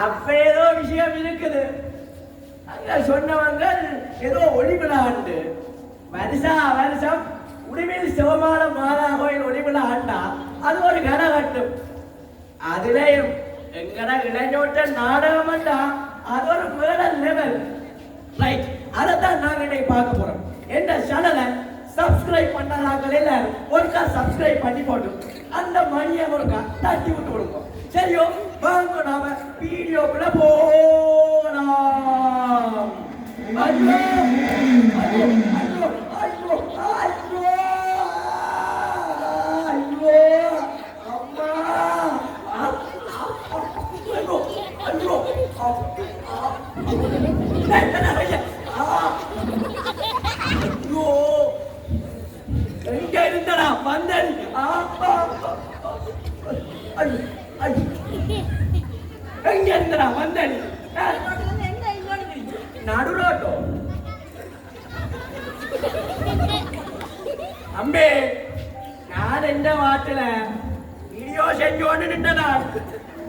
அப்ப ஏதோ விஷயம் இருக்குது. அங்க சொன்னவங்க ஏதோ ஒளிவிழாண்டு வருஷம் உடுவில் சிவமான மாதா கோயில் ஒளிவிழா ஆண்டா அது ஒரு கனகட்டும். அதுலயும் எங்கட இளைஞட்ட நாடகம் அது ஒரு வேடல் லெவல். ரைட், அதைத்தான் நாங்க இன்னைக்கு பார்க்க போறோம். எந்த சேனலை சப்ஸ்கிரைப் பண்ணாங்களே ஒருக்கா சப்ஸ்கிரைப் பண்ணி போட்டு அந்த மணியை ஒருக்கா தட்டி விட்டு கொடுங்க. சரியோ, வாங்க நாம வீடியோக்குள்ள போகலாம். ஐயோ ஐயோ ஐயோ ஐயோ ஐயோ ஐயோ அம்மா ஐயோ ஐயோ ஐயோ எங்க இருந்தடா வந்தடி? எங்க இருந்தடா வந்தடி? நடுரோட்டோ அம்பே, நான் எந்த வாட்டில வீடியோ செஞ்சோன்னு நின்றதா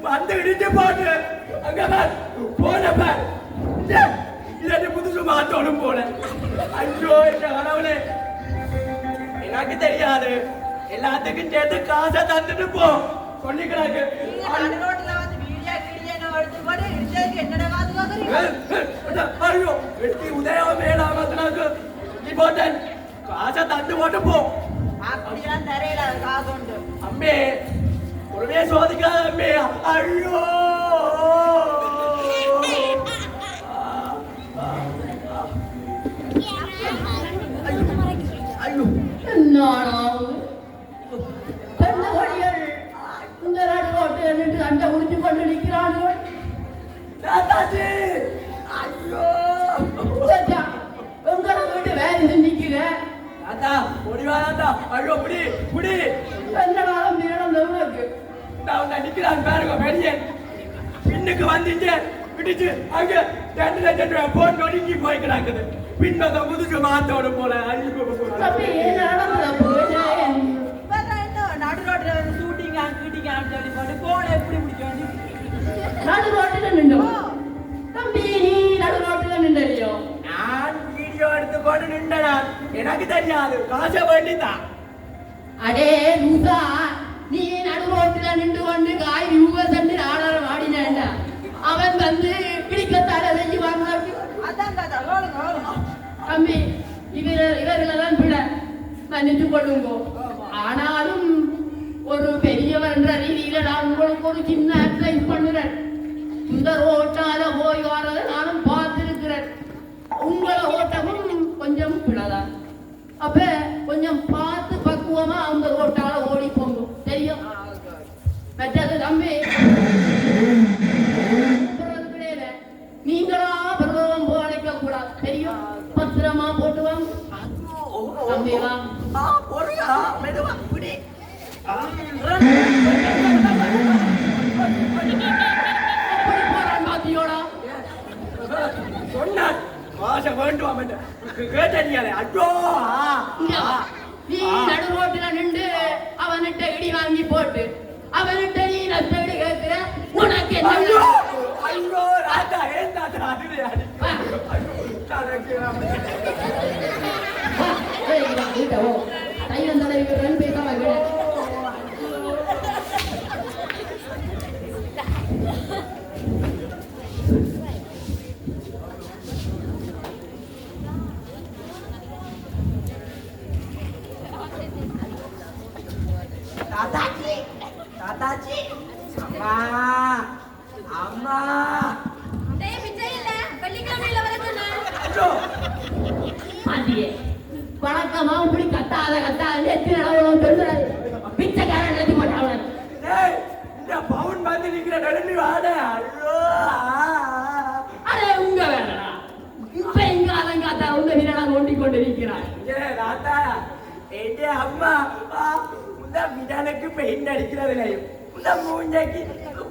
வந்து இடிச்சு போட்டு அங்க போன இதற்கு புதுசு மாத்தோடும் போல. ஐயோ இந்த கடவுளே, எனக்கு தெரியாது. எல்லாத்துக்கும் சேர்த்து காசை தந்துட்டு போ சொல்லிக்கிறாங்க. ஐயோ வெட்டி உதயம் வேணாமக்கு போட்டேன். காசை தந்து போட்டு போ. அம்மே ஒருவே சோதிக்காத அம்மே. ஐயோ ஐயோ அந்த முடிச்சு கொண்டு நிற்கிறார்கள். உங்களை வீட்டு வேலை நிற்கிற ஐயோ புடி புடி என்னாலும் நேரம் நிக்கிறான் பாருங்க. பெரியன் பின்னுக்கு வந்துச்சு பிடிச்சு அங்க 2 லட்சம் ரூபாய் போன் நொடிக்கி போய்க்கிறாக்குது. பின்னத முதுகு மாத்தோடு போல. நடு ரோட்ல ஷூட்டிங் சொல்லி போட்டு போன எப்படி முடிக்கும்? நடு ரோட்டில் நின்று தம்பி, நீ நடு ரோட்டில் நின்றியோ? நான் வீடியோ எடுத்துக்கொண்டு நின்றனா? எனக்கு தெரியாது. காசை வேண்டிதான். அடே லூசா, நீ நடு ரோட்டில் நின்று கொண்டு காய் யூஎஸ் ஆடாரம் ஆடினேன். அவன் வந்து பிடிக்கத்தால செஞ்சு வாங்க. தம்பி, இவர்களெல்லாம் பிள்ளை மன்னித்து கொள்ளுங்கோ. ஆனாலும் ஒரு பெரியவர் என்ற ரீதியில நான் உங்களுக்கு ஒரு சின்ன அட்வைஸ் பண்ணுறேன். இந்த ரோட்டால போய் வரதை நானும் பார்த்திருக்கிறேன். உங்களை ஓட்டமும் கொஞ்சம் பிள்ளைதான். அப்ப கொஞ்சம் பார்த்து பக்குவமா அந்த ரோட்டால ஓடி போங்க. தெரியும்? மற்றது தம்பி, கிடையாது. நீங்களா பிரபலம் போக கூடாது. தெரியும்? பத்திரமா போட்டு வாங்க. தம்பிவா நடு ரோட்டில நின்று அவன்கிட்ட இடி வாங்கி போட்டு அவன்கிட்ட நீ நஷ்டடி கேட்கிற. உனக்கு தாத்தாச்சி அம்மா அம்மா வணக்கமா இப்படி கத்தாத எத்தனை சொல்றாரு. பிச்சைக்காரன் எழுதி மாட்டாங்க. இந்த பவுன் வந்து நிக்கிற நடுநி வாட. அரே உங்க வேணா இப்ப இங்க அதங்காத்தா உங்க வீரனா ஓட்டி கொண்டு இருக்கிறார். தாத்தா என் அம்மா இந்த விடனுக்கு பெயிண்ட் அடிக்கிறதுலையும் இந்த மூஞ்சைக்கு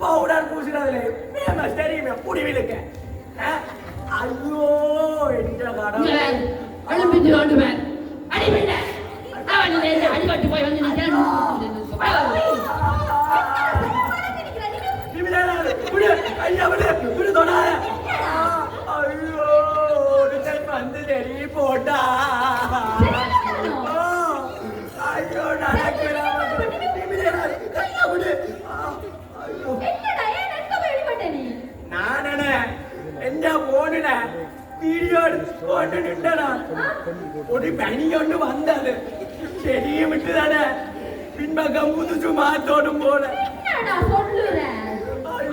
பவுடர் பூசுறதுலையும் ஃபேமஸ் தெரியுமே புடிவிலுக்க. ஐயோ என்ற கடவுளே, அழும்பிச்சு கொண்டுவேன். அடிபில்ல அவன் அடிபட்டு போய் வந்து ஐயா வீடியோ எடுத்து போட்டு நின்றனா ஒரு பனி ஒன்று வந்தது செடியை விட்டுதானே பின்பக்கம் புதுசு மாத்தோடும் போல என்னடா சொல்லுற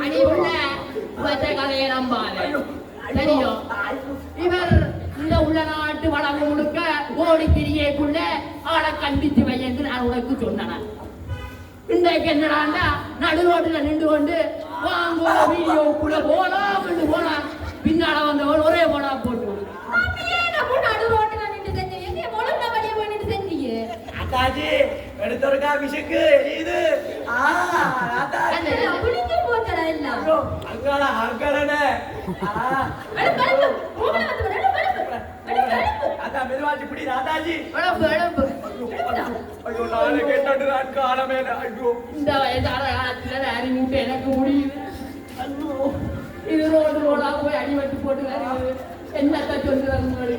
அடி உள்ள உத்த கதையை நம்பாத தெரியும் இவர் இந்த உள்ள நாட்டு வளம் முழுக்க ஓடி திரியக்குள்ள ஆளை கண்டித்து வை என்று நான் உனக்கு சொன்னேன் இன்றைக்கு என்னடாண்டா நடு ரோட்டுல நின்று கொண்டு வாங்க வீடியோக்குள்ள போலாம் போலாம் பின்னால வந்தவள் ஒரே போனா போட்டு நடு ரோட்டுல நின்று செஞ்சு எங்க ஒழுங்கா வழிய பண்ணிட்டு செஞ்சீங்க அத்தாஜி எடுத்தொருக்கா விஷுக்கு இது புளிஞ்சு போச்சடா எல்லாம் அங்காள அங்கடனே அதான் மெதுவாச்சு பிடி ராதாஜி ஐயோ நானே கேட்டு நான் காலமே ஐயோ இந்த வயதான காலத்துல அறிமுட்டு எனக்கு முடியுது ஐயோ இது ரோடா போய் அடிவட்டு போட்டு வருது என்னத்த சொல்லுறாங்க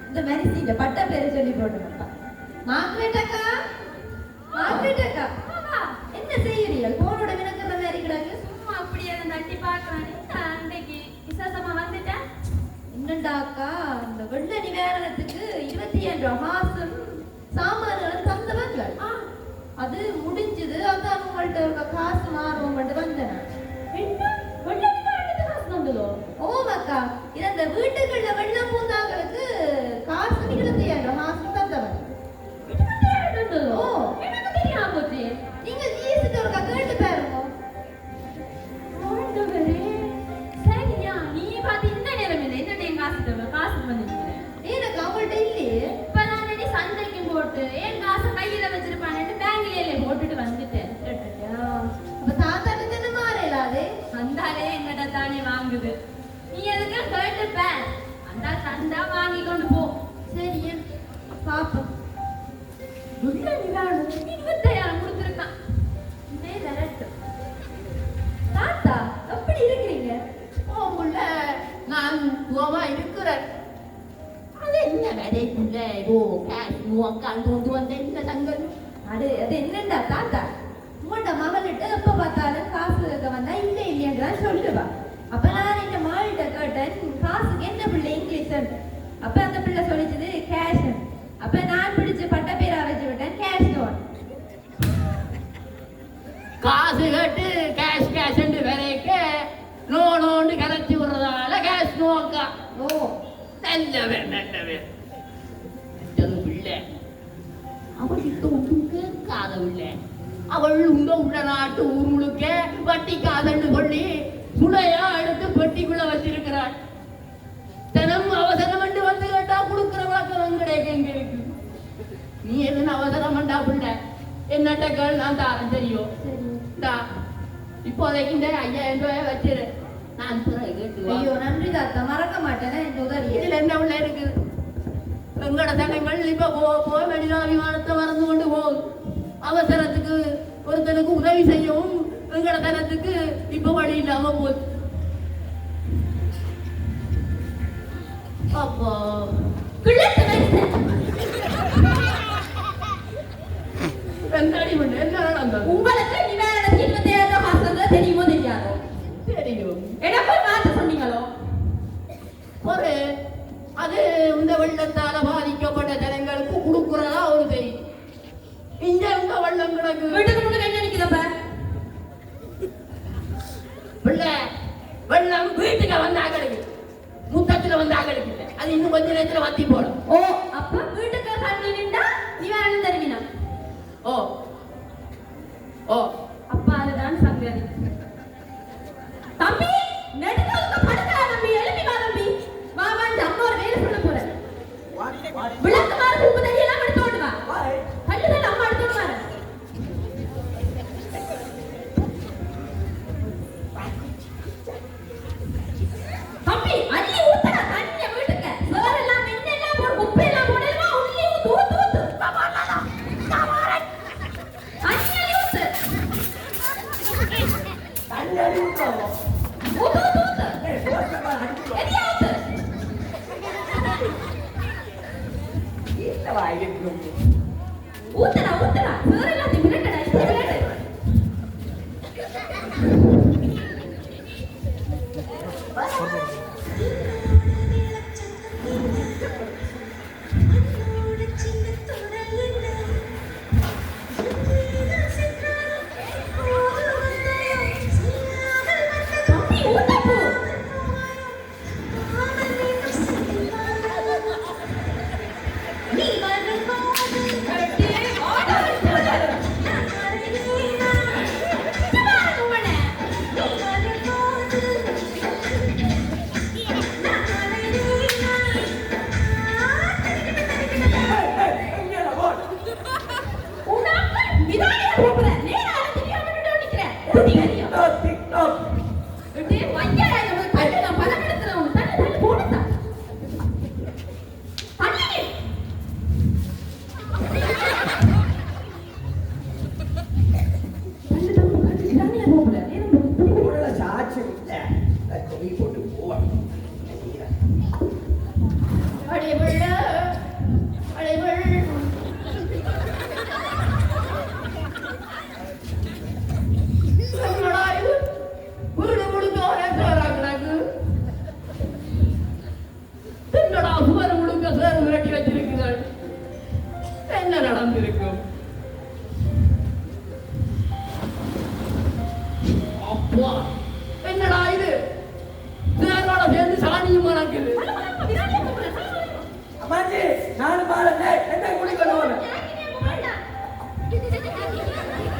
இந்த மெரிசிட்ட பட்ட பேரு சொல்லி போட்டுருப்பா மார்க்ரெட் அக்கா என்ன செய்யறீர்கள் போனோட வினக்கிற மாதிரி கிடக்கு சும்மா அப்படியே தட்டி பார்க்கறானே அன்னைக்கு விசேஷமா வந்துட்டேன் என்னண்டா அக்கா இந்த வெள்ள நிவாரணத்துக்கு 27 மாசம் சாமான்களும் தந்தவர்கள் அது முடிஞ்சது அதான் உங்கள்ட்ட இருக்க காசு மாறுவோம் வந்தேன் என்ன வெள்ள நிவாரணத்துக்கு காசு வந்ததோ ஓமாக்கா இது அந்த வீட்டுக்குள்ள வெள்ளம் பூந்தாங்களுக்கு காசு 27 மாசம் தந்தவன் ஓ எனக்கு தெரியாம போச்சு நீங்க ஜிஎஸ்டி ஒரு கேட்டு பாருங்க ஆண்டவரே சரியா நீ பாத்து இந்த நேரம் இல்லை என்ன டைம் காசு பண்ணிக்கிறேன் எனக்கு அவங்கள்ட்ட இல்லையே இப்ப நான் சந்தைக்கு போட்டு என் காசை கையில வச்சிருப்பானு பேங்க்ல போட்டுட்டு வந்துட்டேன் அப்ப தாத்தாட்ட தானே மாறலாது வந்தாலே எங்கிட்ட தானே வாங்குது நீ எதுக்கு கேட்டுப்ப அந்த தந்தா வாங்கி கொண்டு போ சரியா பாப்போம் உள்ள நிவாரணம் 25,000 கொடுத்துருக்கான் இதே விரட்டு தாத்தா எப்படி இருக்கிறீங்க உள்ள நான் கோமா இருக்கிறேன் அது என்ன வேலைக்குள்ள ஏதோ கேஷ் நோக்கான் கொண்டு வந்த என்ன தங்கள் அது என்னண்டா தாத்தா உங்கள்ட்ட மகள்கிட்ட எப்ப பார்த்தாலும் காசு வந்தா இல்லையான்னு சொல்லுவா அப்ப நான் இந்த மாள்கிட்ட கேட்டேன் காசுக்கு என்ன பிள்ளை இங்கிலீஷ் அப்ப அந்த பிள்ளை சொல்லிச்சது கேஷ் அப்ப நான் பிடிச்ச பட்ட பேரா வச்சு விட்டேன் கேஷ் லோன் காசு கேட்டு கேஷ் விலைக்க லோனோண்டு கரைச்சி விடுறதால கேஷ் நோக்கா ஓ நல்லவன் பிள்ளை அவளுக்கு ஒன்றும் கேட்காத பிள்ளை அவள் உள்ள நாட்டு ஊர் முழுக்க வட்டி காதன்னு சொல்லி சுளையா எடுத்து பெட்டிக்குள்ள வச்சிருக்கிறாள் தினம் அவசரம் வந்து கேட்டா கொடுக்குற வழக்கம் கிடைக்க எங்க இருக்கு நீ என்ன அவசரம் பண்ணா பிள்ளை என்னட்ட கேள் நான் தாரேன் தெரியும் இப்போதைக்கு இந்த 5,000 ரூபாய் வச்சிரு நான் கேட்டு ஐயோ நன்றி தாத்தா மறக்க மாட்டேனே இந்த உதவி இதுல என்ன உள்ள இருக்குது வெங்கட தனங்கள் இப்ப போக வெளியில விமானத்தை மறந்து கொண்டு போகுது அவசரத்துக்கு ஒருத்தனுக்கு உதவி செய்யவும் வெங்கட தனத்துக்கு இப்ப வழி இல்லாம போகுது அப்போ என்ன நடந்தது உங்களுக்கு நிவாரணத்துக்கு 27 மாசத்துல தெரியுமோ தெரியாதோ தெரியும் எனக்கு மாத்த சொன்னீங்களோ ஒரு அது இந்த வெள்ளத்தால பாதிக்கப்பட்ட ஜனங்களுக்கு கொடுக்குறதா ஒரு தெரியும் இங்க உங்க வெள்ளம் கிடக்கு வீட்டுக்கு முன்னாடி என்ன நிக்குதப்ப பிள்ளை வெள்ளம் வீட்டுக்கு வந்தா கிடக்கு முத்தத்துல வந்தா கிடக்கு அது இன்னும் கொஞ்ச நேரத்துல வத்தி போடும் ஓ அப்ப வீட்டுக்கு தண்ணி நின்றா நிவாரணம் தருவினா ஓ ஓ அப்ப அதுதான் சங்கதி தம்பி நெடுக்காலுக்கு படுக்கா தம்பி எழுப்பி வா தம்பி வா வா அம்மா ஒரு வேலை சொல்ல போறேன் விளக்கு மாறு உப்பு தண்ணி எல்லாம் எடுத்து ஓட்டு வா தள்ளுதல் அம்மா எடுத்து ஓட்டு வர தம்பி அள்ளி ஊத்தடா தண்ணி வீட்டுக்கு சோறு எல்லாம் மென்னெல்லாம் போடு உப்பு எல்லாம் அப்பா என்னடா இது நேரோட சேர்ந்து சாணியும் மணக்குது. அம்மாச்சி நானும் பாருங்க என்ன குடிக்கணும்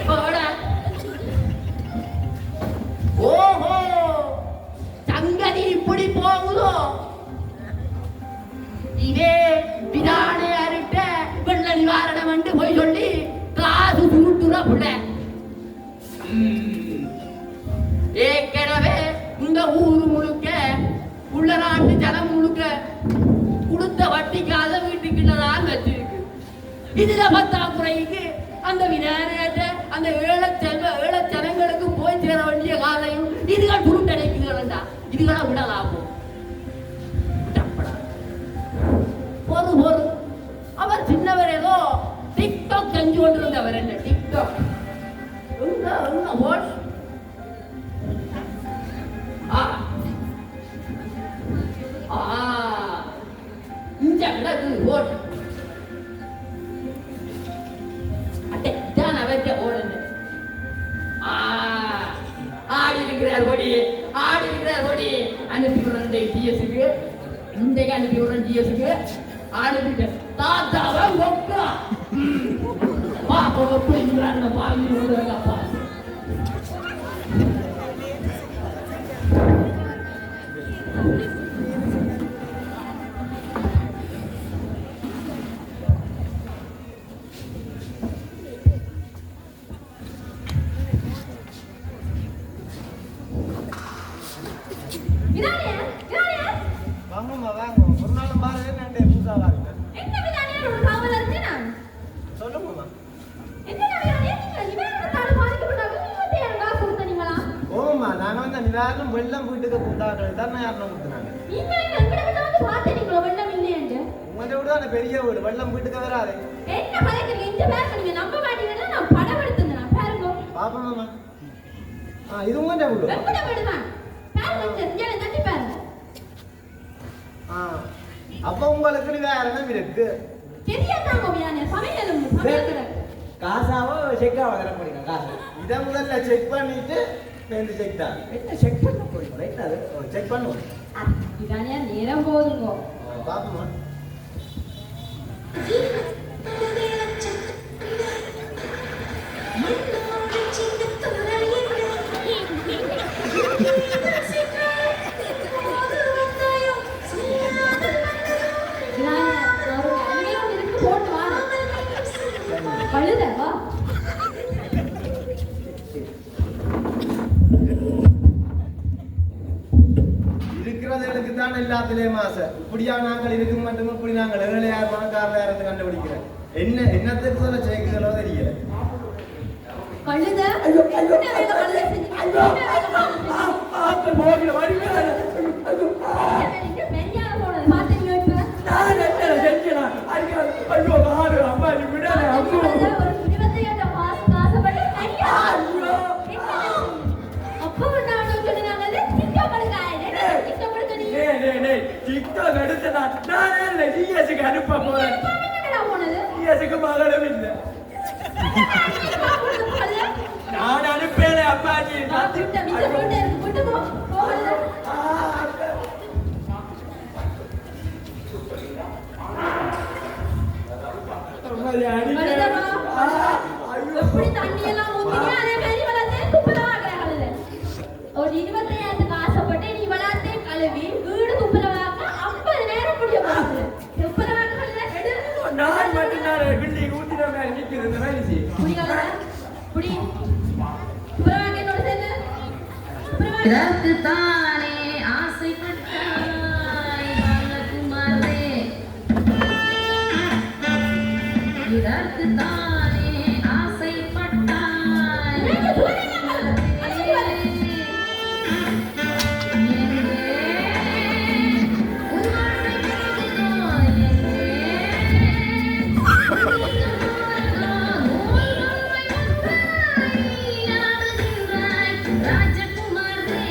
போடா. ஓஹோ சங்கதி இப்படி போகுதோ. இதே பிரானே அருட்ட வெள்ள நிவாரணம் என்று போய் சொல்லி காசு சுருட்டுற புள்ள. ஏற்கனவே இந்த ஊர் முழுக்க உள்ள நாட்டு ஜனம் முழுக்க கொடுத்த வட்டிக்காத வீட்டுக்குள்ளதான் வச்சிருக்கு. இதுல பத்தாக்குறைக்கு அந்த விநாயகத்தை அந்த ஏழச்சனங்களுக்கு போய் சேர வேண்டிய காலையும் இதுகள் சுருட்டடைக்குதுகளா. இதுகளை விடலாமோ பொறு. அவர் சின்னவர் ஏதோ டிக்டாக் செஞ்சு கொண்டிருந்தவர். என்ன டிக்டாக் இந்த கிடக்கு ஓட் அட்டை தான் அவற்ற ஓடுங்க. ஆடி இருக்கிறார் ஓடி அனுப்பி விடுறேன் டிஎஸ்க்கு. இன்றைக்கு அனுப்பி விடுறேன் டிஎஸ்க்கு. அனுப்பிட்டு தாத்தாவை ஒக்கா பாப்பா ஒப்புங்கிறாங்க பாவி விடுறாங்கப்பா. வெள்ளம் வீட்டுக்கு கூட்டாக்கள் தான் யாரும் கொடுத்தாங்க. உங்களை விட பெரிய வீடு வெள்ளம் வீட்டுக்கு வராது. பாப்போமா இது உங்க வீடு. அப்ப உங்களுக்கு வேற என்ன இருக்கு? காசாவோ செக்காவோ தர போறீங்க காசு. இதை முதல்ல செக் பண்ணிட்டு செக் தான். என்ன செக் பண்ண போறீங்க? ரைட் அது செக் பண்ணுவோம். இதானே நேரம் போதுங்க. பாப்போமா இருக்கிறதுக்கு தான் எல்லாத்திலேயும் ஆசை. இப்படியா நாங்கள் இருக்கும் மட்டும் இப்படி நாங்கள் 7000 பணக்காரத்தை கண்டுபிடிக்கிறேன். என்னத்துக்கு சொல்ல சேர்க்குகளோ தெரியல. அனுப்ப போறேன். மகளும் இல்லை. நான் அனுப்பேன் அப்பாஜி. ஒரு 25,000 ஆசைப்பட்டு நீ வளர்த்தே கழுவி வீடு துப்புரவாக்க 50 நேரம் முடிய போகுது. நான் மட்டும் நான் பில்டிங் ஊத்தின மேல நிக்குது இந்த வேலைசி. புடி துப்புரவாக்க என்னோட சேர்ந்து இதற்கு தானே ஆசைப்பட்டாய் பாலகுமாரே. இதற்கு தானே ஆசைப்பட்டாய். ராஜகுமாரே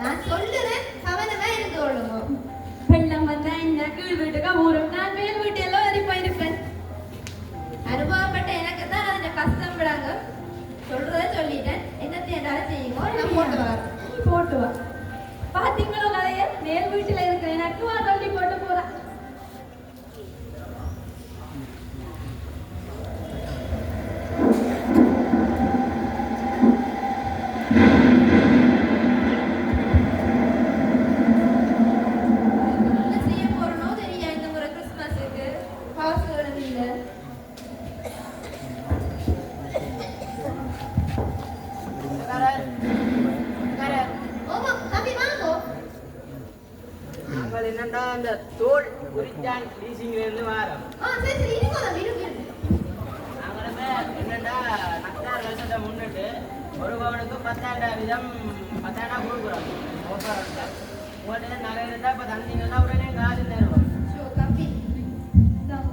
நான் சொல்லுறேன் கவனமா இருந்து கொள்ளுங்க. வெள்ளம் வந்தா என்ன கீழ் வீட்டுக்கா ஊரும் நான் மேல் வீட்டு எல்லாம் வரி போயிருப்பேன். அனுபவப்பட்ட எனக்கு தான் அந்த கஷ்டம் விடாங்க. சொல்றத சொல்லிட்டேன். என்னத்தை என்னாலும் செய்யுங்க. நான் போட்டு வரேன். போட்டு வா. பாத்தீங்களோ கதைய மேல் வீட்டுல இருக்கிற எனக்கு வா சொல்லி போட்டு போறேன். என்ன செய்ய போறனோ தெரியா இந்த முறை கிறிஸ்மஸுக்கு. காசுகளும் இல்லை. ஓமா தம்பி வாங்கோ. நாங்கள் என்னண்டா அந்த தோல் குறிச்சான் லீசிங்ல இருந்து வாரோம். சரி சரி இருங்க தம்பி இருங்க. நாங்களுமே என்னண்டா நத்தார் வருஷத்தை முன்னிட்டு ஒரு பவனுக்கு 10,000 வீதம் 10,000 கொடுக்குறோம். உங்கள்கிட்ட நகை இருந்தால் இப்போ தந்தீங்கன்னா உடனே காசு தருவோம். ஷோ தம்பி இந்தாங்க.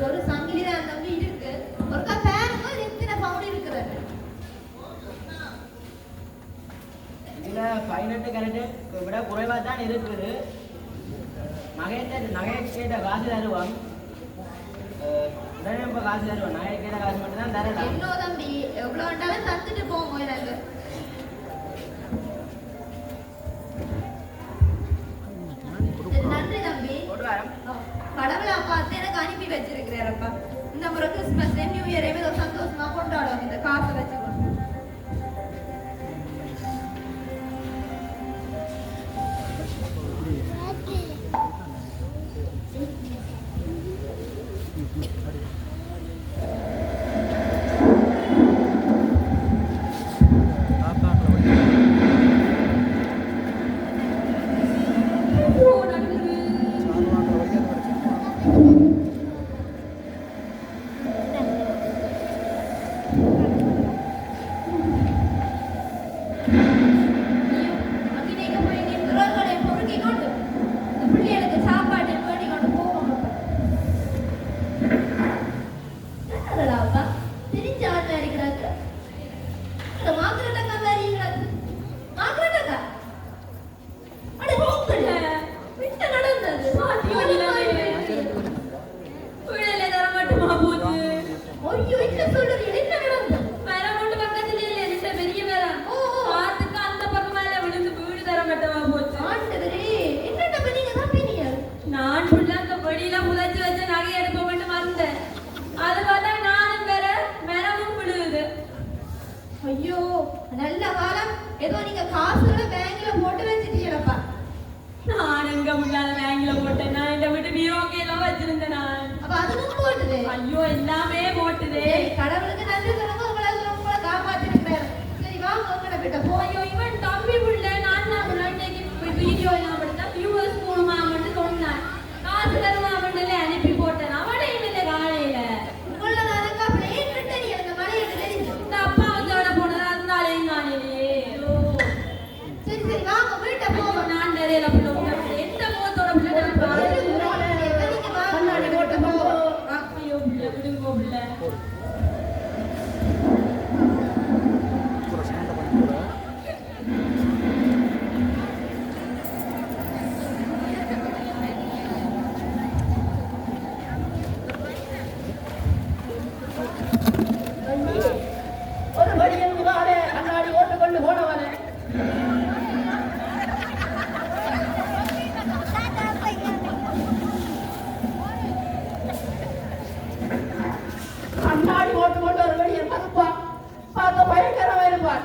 ஒரு சங்கிலி தான் தம்பி இருக்கு. ஒருக்கா பாருங்க எத்தனை பவுன் இருக்கிறது. இதில் 18 கேரட்டு விட குறைவாக தான் இருக்குது. நகை கேட்ட காசு தருவோம். உடனே இப்போ காசு தருவோம். நகை கேட்ட காசு மட்டும் தான் தரலாம். எவ்வளோ தம்பி எவ்வளோ வேண்டாலும் தந்துட்டு போங்க எனக்கு. சரி, நன்றி தம்பி. போட்டு வரோம். கடவுளை பார்த்து எனக்கு அனுப்பி வச்சிருக்கிறாரப்பா. இந்த முறை கிறிஸ்மஸ் நியூ இயர் ஏதோ சந்தோஷமா கொண்டாடுவோம் இந்த காசை வச்சுக்கணும். அங்கே போய் நின்றவர்களை பொறுக்கி கொண்டு இந்த பிள்ளைகளுக்கு சாப்பாடு வேண்டி கொண்டு போவோம். என்னடா திரிஞ்ச ஆள் இருக்கிறாங்க. இந்த மாத்திரட்டக்கா வேறிங்கிறாங்க. மாத்திரட்டக்கா அடே போங்கல விட்டு நடந்தது. வீடுல தர மட்டுமா போச்சு. ஐயோ என்ன சொல்றீங்க? என்ன நடந்தது? மரம் ஒன்று பக்கத்துல இல்ல ரெண்டு பெரிய மரம். காத்துக்கு அந்த பக்கம் மேல விழுந்து வீடு தர மட்டுமா போச்சு. ஆண்டவரே என்னடா பண்ணீங்க தம்பிங்க? நான் ஃபுல்லா அந்த பொடியில புதைச்சு வச்ச நகை எடுக்க மட்டும் வந்தேன். அது பார்த்தா நானும் வேற மரமும் விழுகுது. ஐயோ நல்ல காலம். ஏதோ நீங்க காசுகளை பேங்க்ல போட்டு வச்சிட்டீங்களப்பா. நான் எங்க முன்னால பேங்க்ல போட்டேன். நான் இந்த வீட்டு பீரோக்கே எல்லாம் வச்சிருந்தேன் நான். அப்ப அதுவும் போட்டுது. ஐயோ எல்லாமே போட்டுதே. சரி, கடவுளுக்கு நன்றி சொல்லுங்க. உங்களை காப்பாத்திருக்கிறாரு. சரி வாங்க உங்களை கிட்ட போய். ஐயோ இவன் தம்பி பிள்ளை நான் இன்னைக்கு வீடியோ எல்லாம் படுத்தா வியூவர்ஸ் போகணுமா மட்டும் சொன்னான். காசு தருவாமண்டல அனுப்பி போட்டேன். அவனையும் இல்லை காலையில. உங்கள நானக்கா பிளேன் விட்டு அந்த மலையை தெரிஞ்சு. இந்த அப்பா வந்தோட போனது அதனாலேயும் காலையிலே. சரி சரி வாங்க வீட்டை போவோம். நான் நிறைய பிள்ளை எந்த முகத்தோட பிள்ளை கண்ணாடி போட்டு போவோம். ஐயோ பிள்ளை விடுங்கோ பிள்ளை. ஒரு வழியில் முகாலே கண்ணாடி ஓட்டுக்கொண்டு போனவனே கண்ணாடி ஓட்டுக்கொண்டு ஒரு வழியை பார்ப்பான். பார்க்க பயங்கரமா இருப்பான்.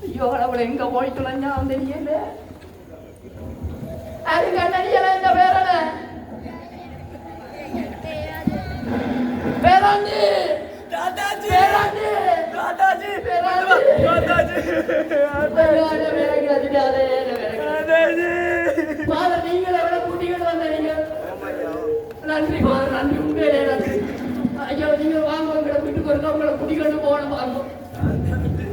ஐயோ அவளை எங்க போய் துளைஞ்சா தெரியல. அது கண்ணடியல இந்த பேரன பேராண்டி பேராண்டி தாத்தாஜி ஃபாதர் நீங்கள் எவ்வளோ கூட்டிக்கிட்டு வந்தீங்க? நன்றி ஃபாதர், நன்றி, உண்மையிலே நன்றி. ஐயோ நீங்கள் வாங்க, உங்களை வீட்டுக்கு ஒருக்கா உங்களை கூட்டிக்கிட்டு போகணும் வாங்க.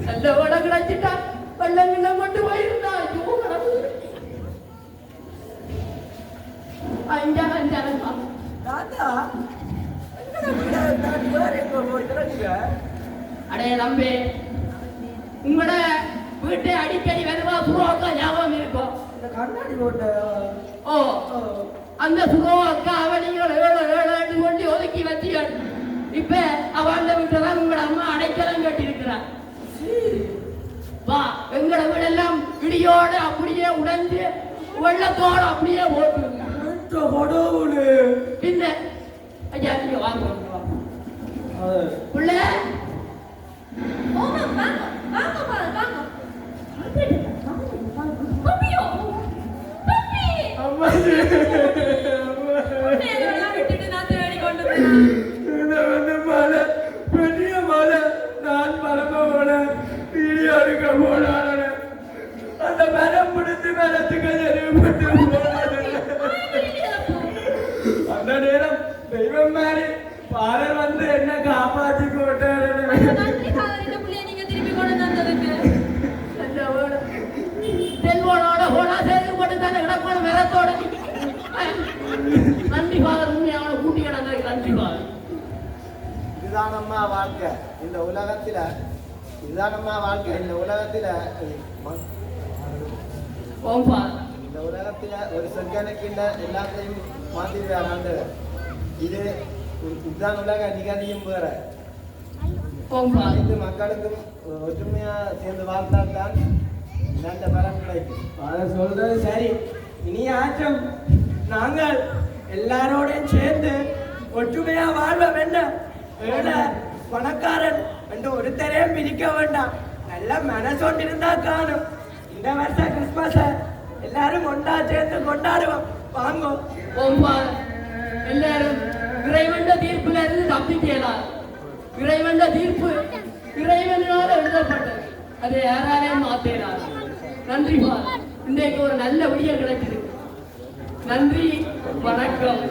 நல்ல இடம் கிடைச்சிட்டா வெள்ளம் கொண்டு போயிருந்தா. ஐயோ கடவுள். அஞ்சாங்க தாத்தா தம்பி உங்களோட வீட்டை அடிக்கடி வருவா சுரோக்கா ஞாபகம் இருக்கும். இந்த கண்ணாடி போட்ட ஓ அந்த சுரோக்கா அவனிகள் ஏழு கொண்டு ஒதுக்கி வச்சிகள். இப்ப அவன் வீட்டை தான் உங்களோட அம்மா அடைக்கலம் கட்டியிருக்கிறான். வா எங்களை வீடெல்லாம் இடியோட அப்படியே உடைஞ்சு வெள்ளத்தோட அப்படியே ஓட்டுங்க. பின்ன ஐயா நீங்க வாங்க பிள்ளை ஓமா வாங்க வாங்க வாங்க பப்பியோ பப்பி அம்மா நேரா விட்டுட்டு நான் தேடி கொண்டு போறேன். மலை பெரிய மலை நான் பரம போன வீடியோ எடுக்க போனான அந்த மரம் பிடித்து மரத்துக்கு எறிவுபட்டு அந்த நேரம் தெய்வம் மாதிரி பாரர் வந்து என்ன காப்பாற்றி போட்டாரு. நன்றி ஃபாதர், இந்த புள்ளைய நீங்க திருப்பி கொண்டு வந்ததுக்கு. செல்வோனோட போனா சேர்ந்து போட்டு தானே கிடக்கணும் மரத்தோட. நன்றி ஃபாதர், உண்மையான கூட்டி கிடந்ததுக்கு நன்றி ஃபாதர். இதுதானம்மா வாழ்க்கை இந்த உலகத்துல. இதுதானம்மா வாழ்க்கை இந்த உலகத்துல. ஓம் ஃபாதர். இந்த உலகத்துல ஒரு செகண்டுக்கு எல்லாத்தையும் மாத்திடுவார் ஆண்டவர். இது இதுதான் உலக நிகழ்ச்சியும் வேற. ஓம் ஃபாதர். அனைத்து மக்களுக்கும் ஒற்றுமையா சேர்ந்து வாழ்ந்தால் தான் நல்ல பலன் கிடைக்கும். அதை சொல்றது சரி. இனியாச்சும் நாங்கள் எல்லாரோடையும் சேர்ந்து ஒற்றுமையா வாழ்வோம். என்ன ஏழை பணக்காரன் என்று ஒருத்தரையும் பிரிக்க வேண்டாம். நல்ல மனசொண்டு இருந்தா காணும். இந்த வருஷம் கிறிஸ்துமஸ எல்லாரும் ஒன்றா சேர்ந்து கொண்டாடுவோம். வாங்கும். ஓம் ஃபாதர். எல்லாரும் இறைவன் தீர்ப்புல இருந்து தப்பிக்கலாம். இறைவன் தீர்ப்பு இறைவனால் எழுதப்பட்டது. அதை யாராலையும் மாத்தேறாது. நன்றி ஃபாதர். இன்றைக்கு ஒரு நல்ல விடிய கிடைச்சிருக்கு. நன்றி, வணக்கம்.